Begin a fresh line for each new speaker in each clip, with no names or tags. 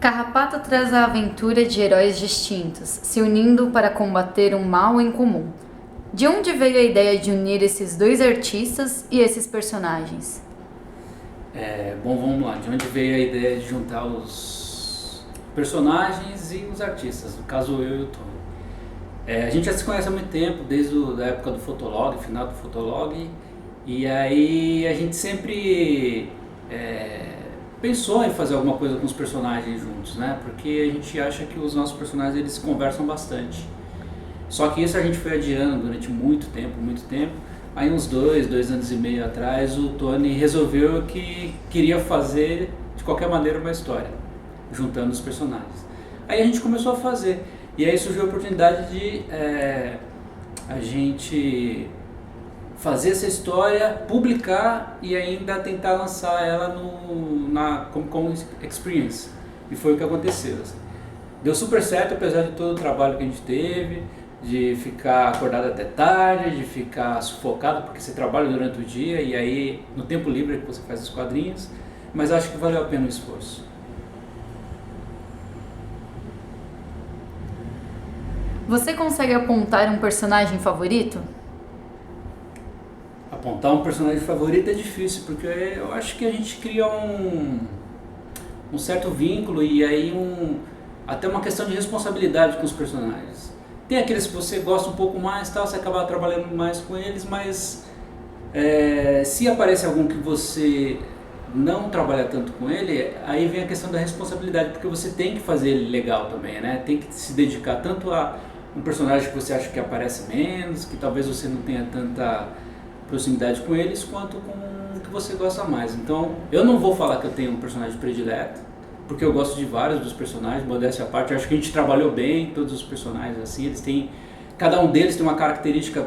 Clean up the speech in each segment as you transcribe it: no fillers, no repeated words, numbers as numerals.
Carrapato traz a aventura de heróis distintos, se unindo para combater um mal em comum. De onde veio a ideia de unir esses dois artistas e esses personagens?
Bom, vamos lá. De onde veio a ideia de juntar os personagens e os artistas? No caso, eu e o Tony. A gente já se conhece há muito tempo, desde a época do Fotolog, final do Fotolog. E aí a gente sempre pensou em fazer alguma coisa com os personagens juntos, né? Porque a gente acha que os nossos personagens eles conversam bastante. Só que isso a gente foi adiando durante muito tempo. Aí uns 2 anos e meio atrás, o Tony resolveu que queria fazer de qualquer maneira uma história, juntando os personagens. Aí a gente começou a fazer, e aí surgiu a oportunidade de a gente fazer essa história, publicar e ainda tentar lançar ela na Comic Con Experience. E foi o que aconteceu. Assim. Deu super certo, apesar de todo o trabalho que a gente teve, de ficar acordado até tarde, de ficar sufocado porque você trabalha durante o dia e aí no tempo livre é que você faz os quadrinhos, mas acho que valeu a pena o esforço.
Você consegue apontar um personagem favorito?
Apontar um personagem favorito é difícil, porque eu acho que a gente cria um certo vínculo e aí até uma questão de responsabilidade com os personagens. Tem aqueles que você gosta um pouco mais, tal, você acaba trabalhando mais com eles, mas se aparece algum que você não trabalha tanto com ele, aí vem a questão da responsabilidade, porque você tem que fazer ele legal também, né? Tem que se dedicar tanto a um personagem que você acha que aparece menos, que talvez você não tenha tanta proximidade com eles, quanto com o que você gosta mais. Então, eu não vou falar que eu tenho um personagem predileto, porque eu gosto de vários dos personagens, modéstia à parte. Eu acho que a gente trabalhou bem todos os personagens assim, cada um deles tem uma característica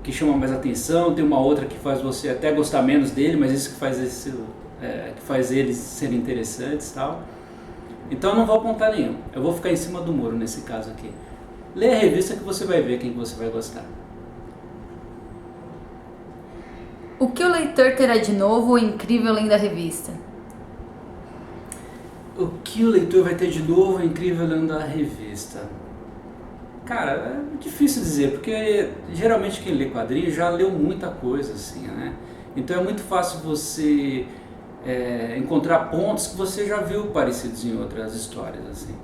que chama mais atenção, tem uma outra que faz você até gostar menos dele, mas isso que faz eles serem interessantes e tal. Então eu não vou apontar nenhum, eu vou ficar em cima do muro nesse caso aqui. Lê a revista que você vai ver quem você vai gostar.
O que o leitor terá de novo ou incrível além da revista?
O que o leitor vai ter de novo incrível lendo a revista? Cara, é difícil dizer, porque geralmente quem lê quadrinhos já leu muita coisa, assim, né? Então é muito fácil você encontrar pontos que você já viu parecidos em outras histórias, assim.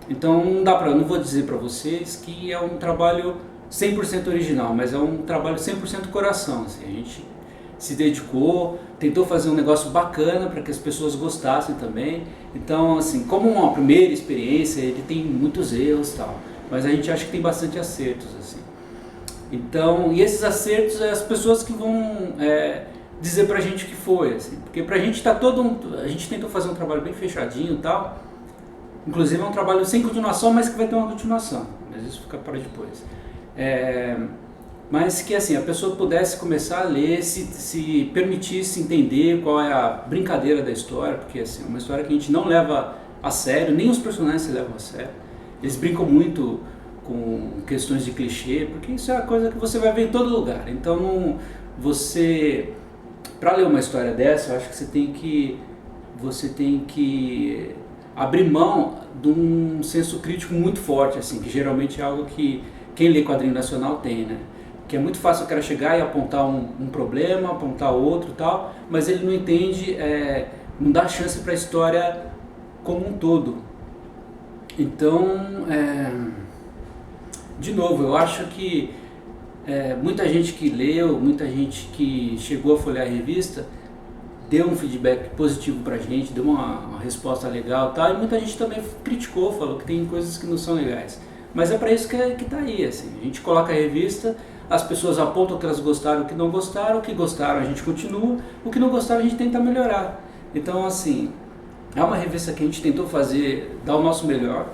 Então não vou dizer para vocês que é um trabalho 100% original, mas é um trabalho 100% coração, assim. A gente se dedicou, tentou fazer um negócio bacana para que as pessoas gostassem também. Então, assim, como uma primeira experiência, ele tem muitos erros e tal, mas a gente acha que tem bastante acertos, assim. Então, e esses acertos é as pessoas que vão dizer pra gente que foi, assim, porque pra gente a gente tentou fazer um trabalho bem fechadinho e tal, inclusive é um trabalho sem continuação, mas que vai ter uma continuação, mas isso fica para depois. Mas que assim, a pessoa pudesse começar a ler, se permitisse entender qual é a brincadeira da história, porque assim, é uma história que a gente não leva a sério, nem os personagens se levam a sério. Eles brincam muito com questões de clichê, porque isso é uma coisa que você vai ver em todo lugar. Então, para ler uma história dessa, eu acho que você tem que abrir mão de um senso crítico muito forte, assim, que geralmente é algo que quem lê quadrinho nacional tem, né? Que é muito fácil o cara chegar e apontar um problema, apontar outro e tal, mas ele não entende, não dá chance para a história como um todo. Então, de novo, eu acho que muita gente que leu, muita gente que chegou a folhear a revista, deu um feedback positivo pra gente, deu uma resposta legal e tal, e muita gente também criticou, falou que tem coisas que não são legais. Mas é para isso que tá aí, assim, a gente coloca a revista, as pessoas apontam que elas gostaram, o que não gostaram, o que gostaram a gente continua, o que não gostaram a gente tenta melhorar. Então, assim, é uma revista que a gente tentou fazer, dar o nosso melhor,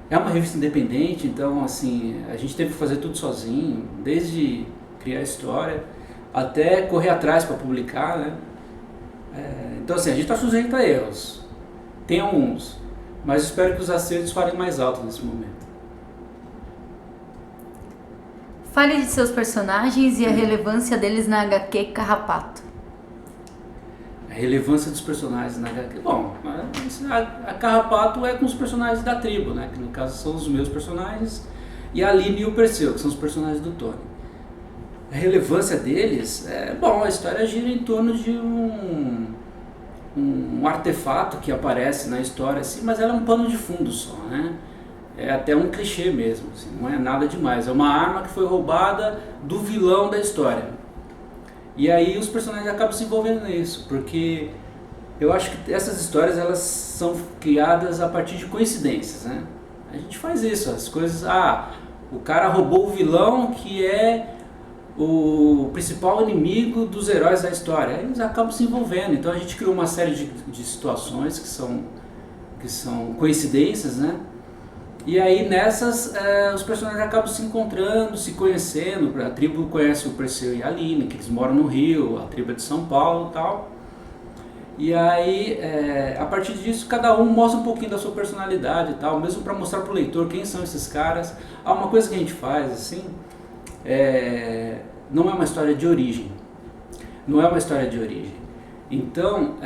é uma revista independente, então, assim, a gente teve que fazer tudo sozinho, desde criar a história, até correr atrás para publicar, né? Então, assim, a gente está sujeito a erros, tem alguns, mas espero que os acertos falem mais alto nesse momento.
Fale de seus personagens e a relevância deles na HQ Carrapato.
A relevância dos personagens na HQ. Bom, isso mas a Carrapato é com os personagens da tribo, né? Que no caso são os meus personagens, e a Aline e o Perseu, que são os personagens do Tony. A relevância deles a história gira em torno de um artefato que aparece na história, assim, mas ela é um pano de fundo só, né? É até um clichê mesmo, assim, não é nada demais. É uma arma que foi roubada do vilão da história. E aí os personagens acabam se envolvendo nisso, porque eu acho que essas histórias elas são criadas a partir de coincidências, né? A gente faz isso, as coisas... o cara roubou o vilão que é o principal inimigo dos heróis da história. Aí eles acabam se envolvendo. Então a gente criou uma série de situações que são coincidências, né? E aí nessas os personagens acabam se encontrando, se conhecendo. A tribo conhece o Perseu e a Aline, que eles moram no Rio, a tribo é de São Paulo e tal. E aí, a partir disso, cada um mostra um pouquinho da sua personalidade e tal, mesmo para mostrar para o leitor quem são esses caras. Uma coisa que a gente faz, assim, não é uma história de origem. Não é uma história de origem. Então,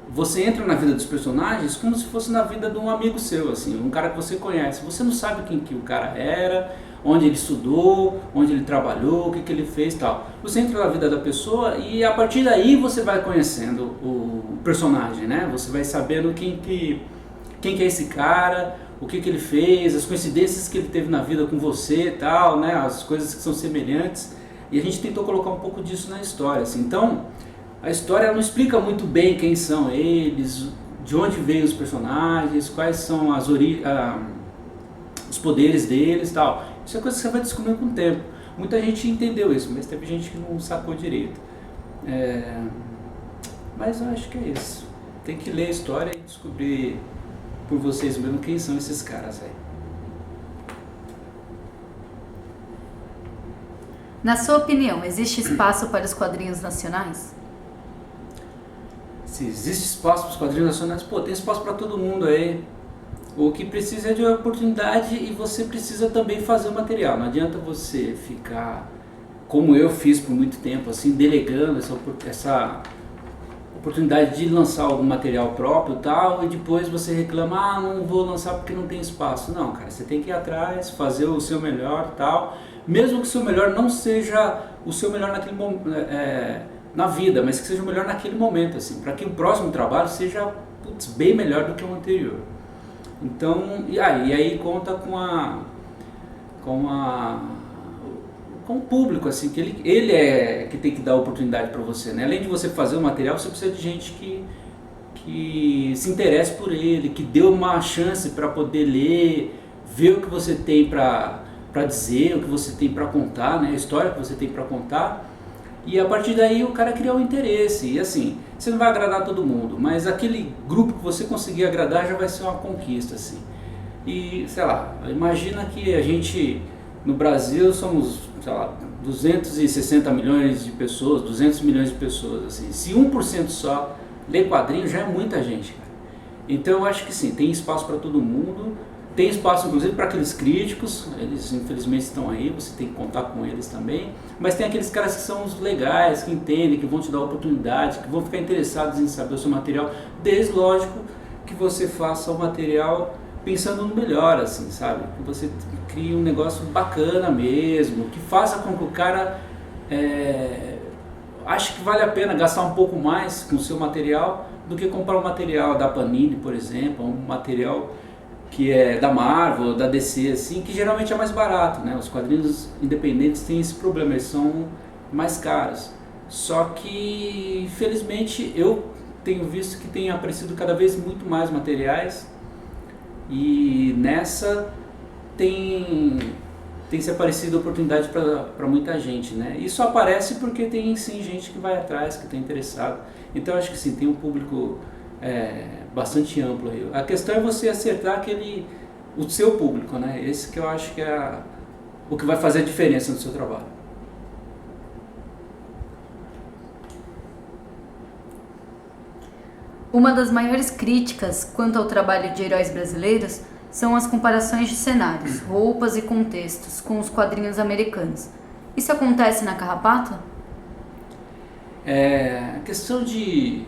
você entra na vida dos personagens como se fosse na vida de um amigo seu, assim, um cara que você conhece. Você não sabe quem que o cara era, onde ele estudou, onde ele trabalhou, o que ele fez e tal. Você entra na vida da pessoa e a partir daí você vai conhecendo o personagem, né? Você vai sabendo quem que é esse cara, o que ele fez, as coincidências que ele teve na vida com você e tal, né? As coisas que são semelhantes. E a gente tentou colocar um pouco disso na história, assim. Então, a história não explica muito bem quem são eles, de onde veio os personagens, quais são os poderes deles e tal. Isso é coisa que você vai descobrindo com o tempo. Muita gente entendeu isso, mas teve gente que não sacou direito. Mas eu acho que é isso. Tem que ler a história e descobrir por vocês mesmos quem são esses caras aí.
Na sua opinião, existe espaço para os quadrinhos nacionais?
Se existe espaço para os quadrinhos nacionais, tem espaço para todo mundo aí. O que precisa é de oportunidade e você precisa também fazer o material. Não adianta você ficar, como eu fiz por muito tempo, assim, delegando essa oportunidade de lançar algum material próprio e tal, e depois você reclama, não vou lançar porque não tem espaço. Não, cara, você tem que ir atrás, fazer o seu melhor e tal, mesmo que o seu melhor não seja o seu melhor naquele na vida, mas que seja o melhor naquele momento, assim, para que o próximo trabalho seja bem melhor do que o anterior. Então, e aí conta com o público, assim, que ele é que tem que dar oportunidade para você, né? Além de você fazer o material, você precisa de gente que se interesse por ele, que dê uma chance para poder ler, ver o que você tem para dizer, o que você tem para contar, né? A história que você tem para contar. E a partir daí o cara criar um interesse. E assim, você não vai agradar todo mundo, mas aquele grupo que você conseguir agradar já vai ser uma conquista, assim. E, sei lá, imagina que a gente, no Brasil, somos, sei lá, 260 milhões de pessoas, 200 milhões de pessoas, assim. Se 1% só lê quadrinho, já é muita gente, cara. Então eu acho que sim, tem espaço para todo mundo. Tem espaço, inclusive, para aqueles críticos, eles infelizmente estão aí, você tem que contar com eles também. Mas tem aqueles caras que são os legais, que entendem, que vão te dar oportunidade, que vão ficar interessados em saber o seu material. Desde, lógico, que você faça o material pensando no melhor, assim, sabe? Que você crie um negócio bacana mesmo, que faça com que o cara ache que vale a pena gastar um pouco mais com o seu material do que comprar um material da Panini, por exemplo, um material que é da Marvel, da DC, assim, que geralmente é mais barato, né? Os quadrinhos independentes têm esse problema, eles são mais caros. Só que, felizmente, eu tenho visto que tem aparecido cada vez muito mais materiais e nessa tem se aparecido oportunidade para muita gente, né? Isso aparece porque tem, sim, gente que vai atrás, que está interessado. Então, acho que sim, tem um público bastante amplo aí. A questão é você acertar o seu público, né? Esse que eu acho que é o que vai fazer a diferença no seu trabalho.
Uma das maiores críticas quanto ao trabalho de heróis brasileiros são as comparações de cenários, roupas e contextos com os quadrinhos americanos. Isso acontece na Carrapato?
A questão de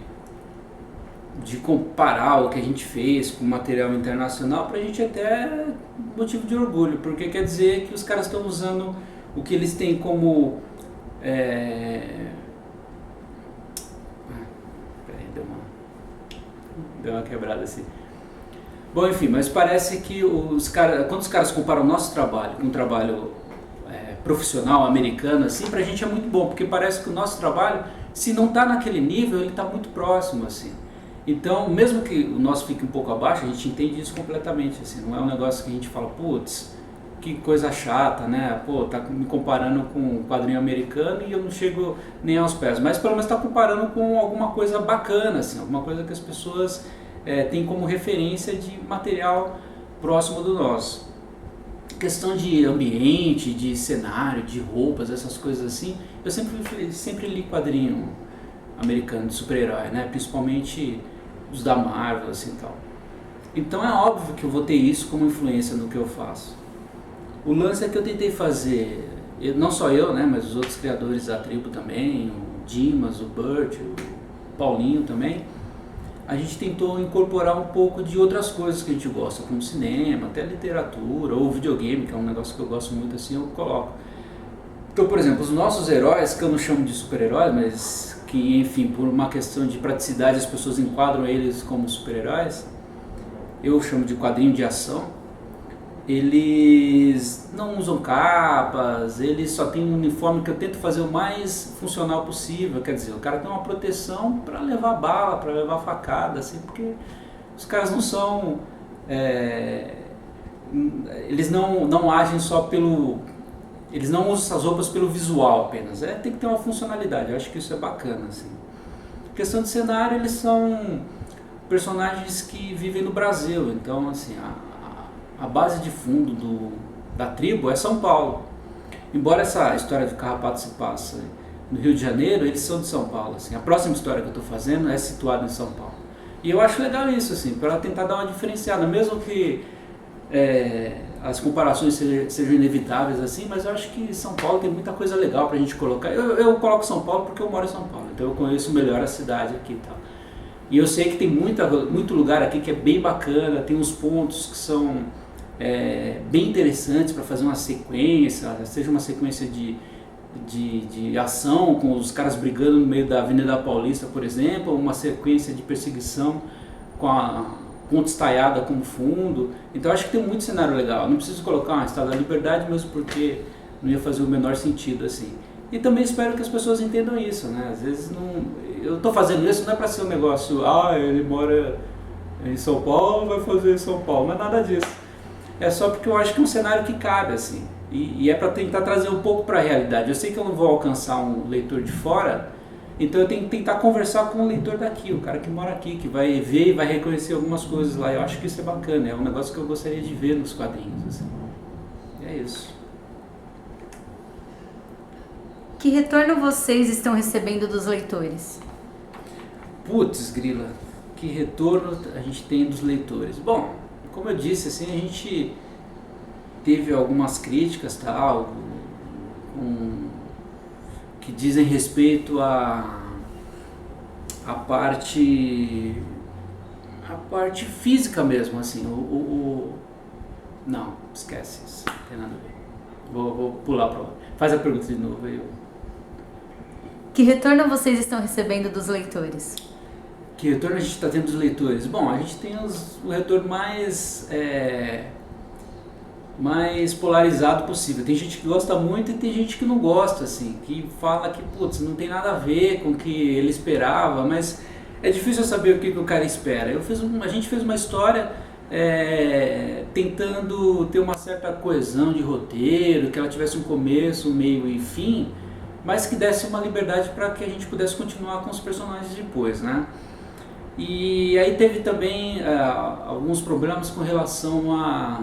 de comparar o que a gente fez com material internacional, pra gente até é motivo de orgulho, porque quer dizer que os caras estão usando o que eles têm como... Peraí, deu uma quebrada assim. Bom, enfim, mas parece que quando os caras comparam o nosso trabalho com um trabalho profissional americano, assim, pra gente é muito bom, porque parece que o nosso trabalho, se não tá naquele nível, ele tá muito próximo, assim. Então, mesmo que o nosso fique um pouco abaixo, a gente entende isso completamente, assim, não é um negócio que a gente fala, putz, que coisa chata, né? Pô, tá me comparando com um quadrinho americano e eu não chego nem aos pés, mas pelo menos tá comparando com alguma coisa bacana, assim, alguma coisa que as pessoas têm como referência de material próximo do nosso. Questão de ambiente, de cenário, de roupas, essas coisas assim, eu sempre li quadrinho americano de super-herói, né? Principalmente os da Marvel, assim, tal. Então é óbvio que eu vou ter isso como influência no que eu faço. O lance é que eu tentei fazer, não só eu, né, mas os outros criadores da tribo também, o Dimas, o Burt, o Paulinho também, a gente tentou incorporar um pouco de outras coisas que a gente gosta, como cinema, até literatura, ou videogame, que é um negócio que eu gosto muito, assim, eu coloco. Então, por exemplo, os nossos heróis, que eu não chamo de super-heróis, mas que, enfim, por uma questão de praticidade as pessoas enquadram eles como super-heróis, eu chamo de quadrinho de ação. Eles não usam capas, eles só têm um uniforme que eu tento fazer o mais funcional possível, quer dizer, o cara tem uma proteção para levar bala, para levar facada, assim, porque os caras não são, eles não agem só pelo, eles não usam essas roupas pelo visual apenas, tem que ter uma funcionalidade, eu acho que isso é bacana, assim. Questão de cenário, eles são personagens que vivem no Brasil, então, assim, a base de fundo da tribo é São Paulo. Embora essa história do Carrapato se passe no Rio de Janeiro, eles são de São Paulo. Assim. A próxima história que eu estou fazendo é situada em São Paulo. E eu acho legal isso, assim, para tentar dar uma diferenciada, mesmo que as comparações sejam inevitáveis, assim, mas eu acho que São Paulo tem muita coisa legal para a gente colocar. Eu coloco São Paulo porque eu moro em São Paulo, então eu conheço melhor a cidade aqui e tal. E eu sei que tem muito lugar aqui que é bem bacana, tem uns pontos que são bem interessantes para fazer uma sequência, seja uma sequência de ação com os caras brigando no meio da Avenida Paulista, por exemplo, ou uma sequência de perseguição com a ponte estaiada como fundo. Então acho que tem muito cenário legal. Não preciso colocar uma Estátua da Liberdade mesmo porque não ia fazer o menor sentido assim. E também espero que as pessoas entendam isso, né? Às vezes eu estou fazendo isso não é para ser um negócio, ele mora em São Paulo, vai fazer em São Paulo, não é nada disso. É só porque eu acho que é um cenário que cabe, assim, e é para tentar trazer um pouco para a realidade. Eu sei que eu não vou alcançar um leitor de fora, então eu tenho que tentar conversar com o leitor daqui, o cara que mora aqui, que vai ver e vai reconhecer algumas coisas lá. Eu acho que isso é bacana, é um negócio que eu gostaria de ver nos quadrinhos, assim. E é isso.
Que retorno vocês estão recebendo dos leitores?
Putz, grila, que retorno a gente tem dos leitores? Bom, como eu disse, assim, a gente teve algumas críticas, tal, que dizem respeito à parte física mesmo, assim, não, esquece isso, não tem nada a ver. Vou pular para lá. Faz a pergunta de novo aí.
Que retorno vocês estão recebendo dos leitores?
Que retorno a gente está tendo dos leitores? Bom, a gente tem o retorno mais polarizado possível. Tem gente que gosta muito e tem gente que não gosta, assim, que fala que, putz, não tem nada a ver com o que ele esperava, mas é difícil saber o que o cara espera. A gente fez uma história tentando ter uma certa coesão de roteiro, que ela tivesse um começo, um meio e fim, mas que desse uma liberdade para que a gente pudesse continuar com os personagens depois, né? E aí teve também alguns problemas com relação à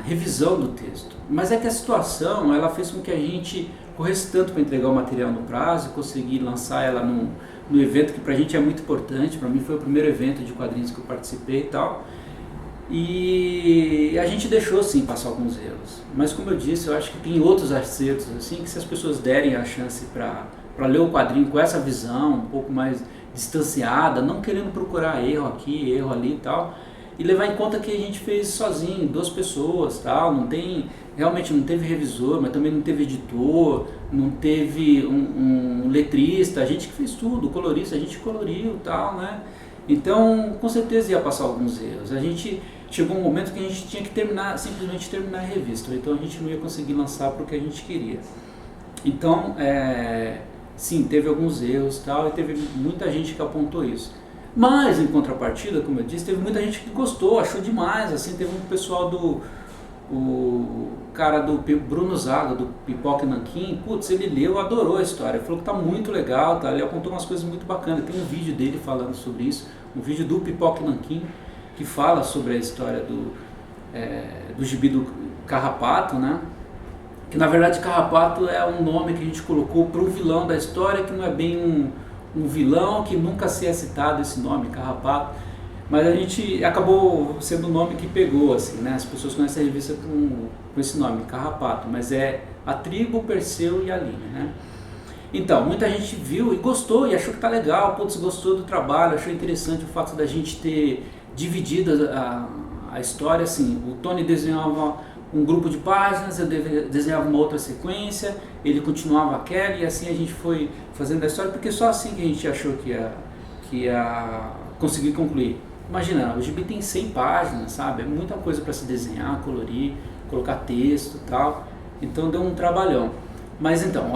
revisão do texto. Mas é que a situação, ela fez com que a gente corresse tanto para entregar o material no prazo, conseguir lançar ela no evento que pra gente é muito importante. Para mim foi o primeiro evento de quadrinhos que eu participei e tal. E a gente deixou sim passar alguns erros. Mas como eu disse, eu acho que tem outros acertos assim, que se as pessoas derem a chance para ler o quadrinho com essa visão um pouco mais distanciada, não querendo procurar erro aqui, erro ali e tal, e levar em conta que a gente fez sozinho, 2 pessoas, tal, realmente não teve revisor, mas também não teve editor, não teve um letrista, a gente que fez tudo, colorista, a gente coloriu, tal, né? Então, com certeza ia passar alguns erros. A gente chegou um momento que a gente tinha que simplesmente terminar a revista, então a gente não ia conseguir lançar para o que a gente queria. Então, sim, teve alguns erros, tal, e teve muita gente que apontou isso. Mas, em contrapartida, como eu disse, teve muita gente que gostou, achou demais, assim, teve um pessoal o cara do Bruno Zaga, do Pipoca Nanquim, putz, ele leu, adorou a história, falou que tá muito legal, tá? Ele apontou umas coisas muito bacanas, tem um vídeo dele falando sobre isso, um vídeo do Pipoca Nanquim, que fala sobre a história do gibi do Carrapato, né? Que na verdade Carrapato é um nome que a gente colocou para o vilão da história, que não é bem um vilão, que nunca se é citado esse nome, Carrapato, mas a gente acabou sendo o nome que pegou, assim, né? As pessoas conhecem a revista com esse nome, Carrapato, mas é a tribo, o Perseu e a Aline, né? Então, muita gente viu e gostou e achou que tá legal, putz, gostou do trabalho, achou interessante o fato da gente ter dividido a história, assim, o Tony desenhava um grupo de páginas, eu desenhava uma outra sequência, ele continuava aquela e assim a gente foi fazendo a história, porque só assim que a gente achou que ia conseguir concluir. Imagina, o gibi tem 100 páginas, sabe? É muita coisa para se desenhar, colorir, colocar texto e tal, então deu um trabalhão. Mas então,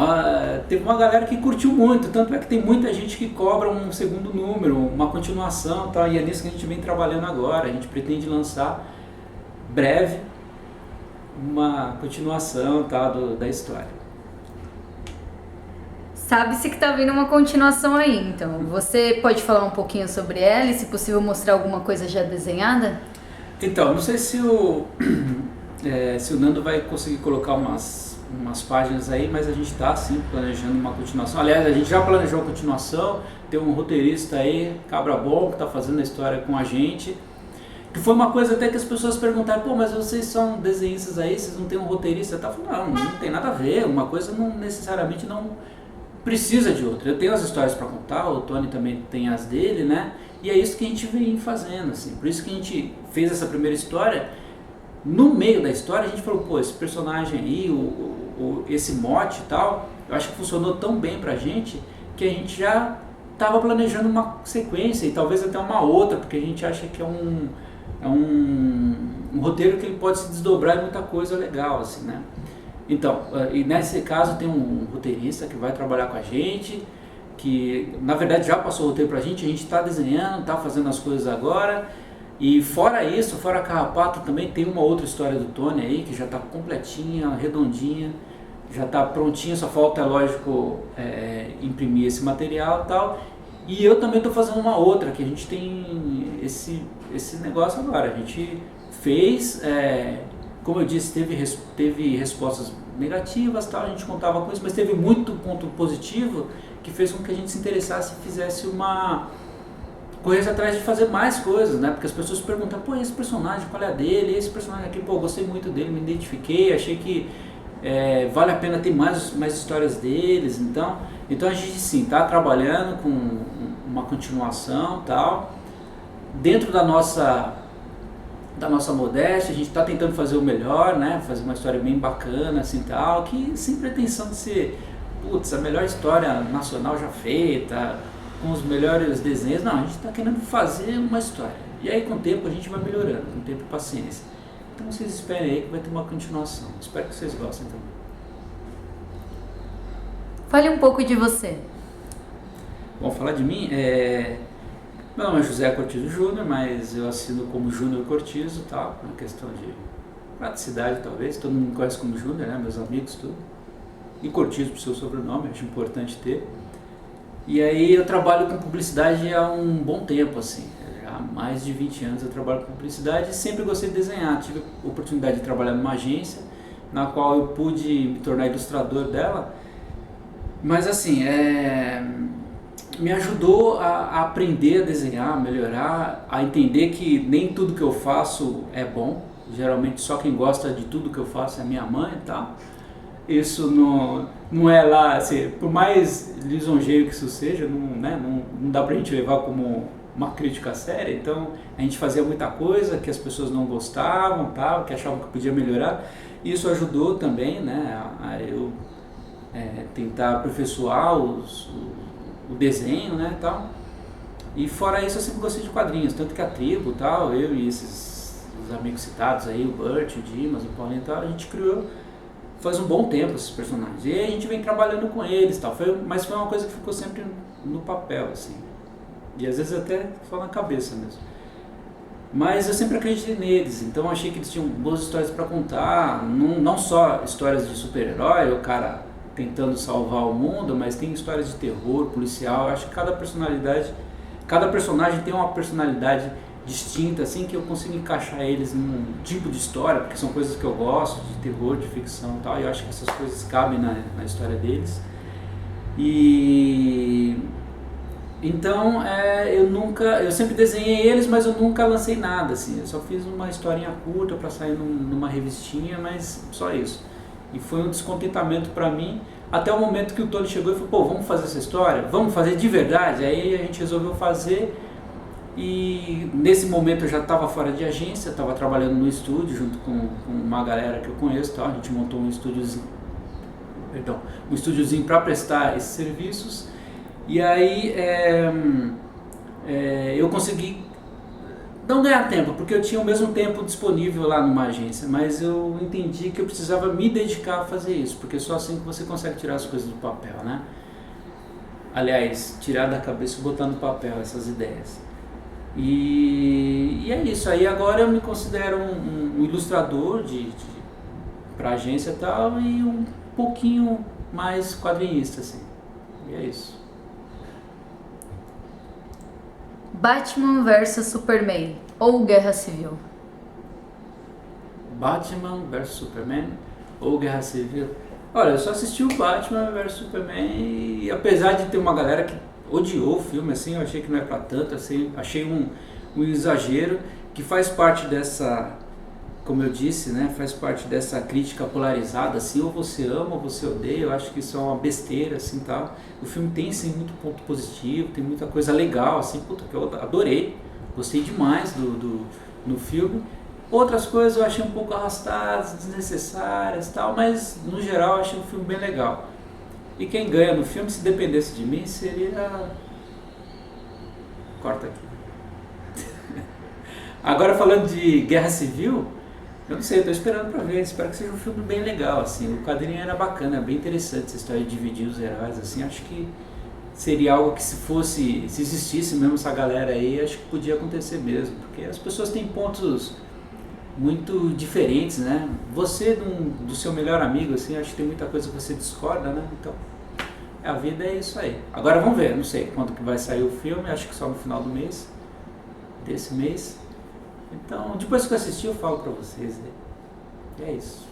teve uma galera que curtiu muito, tanto é que tem muita gente que cobra um segundo número, uma continuação, tal, e é nisso que a gente vem trabalhando agora. A gente pretende lançar breve uma continuação, tal, da história.
Sabe-se que tá vindo uma continuação aí, então você pode falar um pouquinho sobre ela e, se possível, mostrar alguma coisa já desenhada?
Então, não sei se se o Nando vai conseguir colocar umas páginas aí, mas a gente está sim planejando uma continuação. Aliás, a gente já planejou a continuação, tem um roteirista aí, Cabra Bom, que está fazendo a história com a gente, que foi uma coisa até que as pessoas perguntaram, pô, mas vocês são desenhistas aí, vocês não tem um roteirista? Eu falei, não tem nada a ver, uma coisa não necessariamente não precisa de outra. Eu tenho as histórias para contar, o Tony também tem as dele, né? E é isso que a gente vem fazendo, assim. Por isso que a gente fez essa primeira história. No meio da história a gente falou, pô, esse personagem aí, esse mote e tal, eu acho que funcionou tão bem pra gente que a gente já estava planejando uma sequência e talvez até uma outra, porque a gente acha que é um roteiro que ele pode se desdobrar em muita coisa legal, assim, né? Então, e nesse caso tem um roteirista que vai trabalhar com a gente, que na verdade já passou o roteiro pra gente, a gente está desenhando, está fazendo as coisas agora. E fora isso, fora Carrapato, também tem uma outra história do Tony aí, que já está completinha, redondinha, já está prontinha, só falta, é lógico, imprimir esse material e tal. E eu também estou fazendo uma outra, que a gente tem esse negócio agora. A gente fez, como eu disse, teve respostas negativas, tal, a gente contava com isso, mas teve muito ponto positivo que fez com que a gente se interessasse e fizesse corresse atrás de fazer mais coisas, né? Porque as pessoas perguntam, pô, esse personagem, qual é a dele? Esse personagem aqui, pô, gostei muito dele, me identifiquei, achei que vale a pena ter mais histórias deles. Então a gente sim está trabalhando com uma continuação, tal, dentro da nossa modéstia. A gente está tentando fazer o melhor, né? Fazer uma história bem bacana, assim, tal, que sem pretensão de ser, putz, a melhor história nacional já feita, com os melhores desenhos. Não, a gente está querendo fazer uma história. E aí com o tempo a gente vai melhorando, com o tempo e paciência. Então vocês esperem aí que vai ter uma continuação. Espero que vocês gostem também.
Fale um pouco de você.
Bom, falar de mim, meu nome é José Cortizo Júnior, mas eu assino como Júnior Cortizo, tá? Uma questão de praticidade, talvez. Todo mundo me conhece como Júnior, né? Meus amigos, tudo. E Cortizo pro seu sobrenome, acho importante ter. E aí eu trabalho com publicidade há um bom tempo, assim, há mais de 20 anos eu trabalho com publicidade e sempre gostei de desenhar. Tive a oportunidade de trabalhar numa agência, na qual eu pude me tornar ilustrador dela, mas assim, me ajudou a aprender a desenhar, a melhorar, a entender que nem tudo que eu faço é bom. Geralmente só quem gosta de tudo que eu faço é minha mãe e tal. isso não é lá, assim, por mais lisonjeio que isso seja, não dá pra gente levar como uma crítica séria. Então a gente fazia muita coisa que as pessoas não gostavam, tal, que achavam que podia melhorar. Isso ajudou também, né, a eu tentar aperfeiçoar o desenho, né, tal. E fora isso eu sempre gostei de quadrinhos, tanto que a tribo, tal, eu e os amigos citados aí, o Burt, o Dimas, o Paulinho e tal, a gente criou faz um bom tempo esses personagens. E aí a gente vem trabalhando com eles, tal. Mas foi uma coisa que ficou sempre no papel, assim. E às vezes até só na cabeça mesmo. Mas eu sempre acreditei neles, então eu achei que eles tinham boas histórias para contar, não só histórias de super-herói, o cara tentando salvar o mundo, mas tem histórias de terror, policial. Eu acho que cada personagem tem uma personalidade distinta, assim, que eu consigo encaixar eles num tipo de história, porque são coisas que eu gosto, de terror, de ficção e tal, e eu acho que essas coisas cabem na história deles. E então eu sempre desenhei eles, mas eu nunca lancei nada, assim, eu só fiz uma historinha curta para sair numa revistinha, mas só isso. E foi um descontentamento para mim, até o momento que o Tony chegou e falou, pô, vamos fazer essa história? Vamos fazer de verdade? Aí a gente resolveu fazer. E nesse momento eu já estava fora de agência, estava trabalhando no estúdio junto com uma galera que eu conheço, tá? A gente montou um estúdiozinho para prestar esses serviços. E aí eu consegui não ganhar tempo, porque eu tinha o mesmo tempo disponível lá numa agência, mas eu entendi que eu precisava me dedicar a fazer isso, porque só assim que você consegue tirar as coisas do papel, né? Aliás, tirar da cabeça e botar no papel essas ideias. E é isso, aí agora eu me considero um ilustrador para agência e tal, e um pouquinho mais quadrinista, assim, e é isso.
Batman vs Superman ou Guerra Civil?
Batman vs Superman ou Guerra Civil? Olha, eu só assisti o Batman vs Superman e apesar de ter uma galera que odiou o filme, assim, eu achei que não é pra tanto, assim, achei um exagero que faz parte dessa, como eu disse, né, faz parte dessa crítica polarizada, assim, ou você ama ou você odeia. Eu acho que isso é uma besteira, assim, tal. O filme tem, sim, muito ponto positivo, tem muita coisa legal, assim, puta, que eu adorei, gostei demais no filme. Outras coisas eu achei um pouco arrastadas, desnecessárias, tal, mas no geral eu achei um filme bem legal. E quem ganha no filme, se dependesse de mim, seria... Corta aqui. Agora falando de Guerra Civil, eu não sei, eu tô esperando pra ver, espero que seja um filme bem legal, assim. O quadrinho era bacana, bem interessante essa história de dividir os heróis, assim. Acho que seria algo que se existisse mesmo essa galera aí, acho que podia acontecer mesmo, porque as pessoas têm pontos muito diferentes, né? Você do seu melhor amigo, assim, acho que tem muita coisa que você discorda, né? Então, a vida é isso aí. Agora vamos ver, não sei quando que vai sair o filme, acho que só no final do mês, desse mês. Então, depois que eu assistir, eu falo pra vocês, né? E é isso.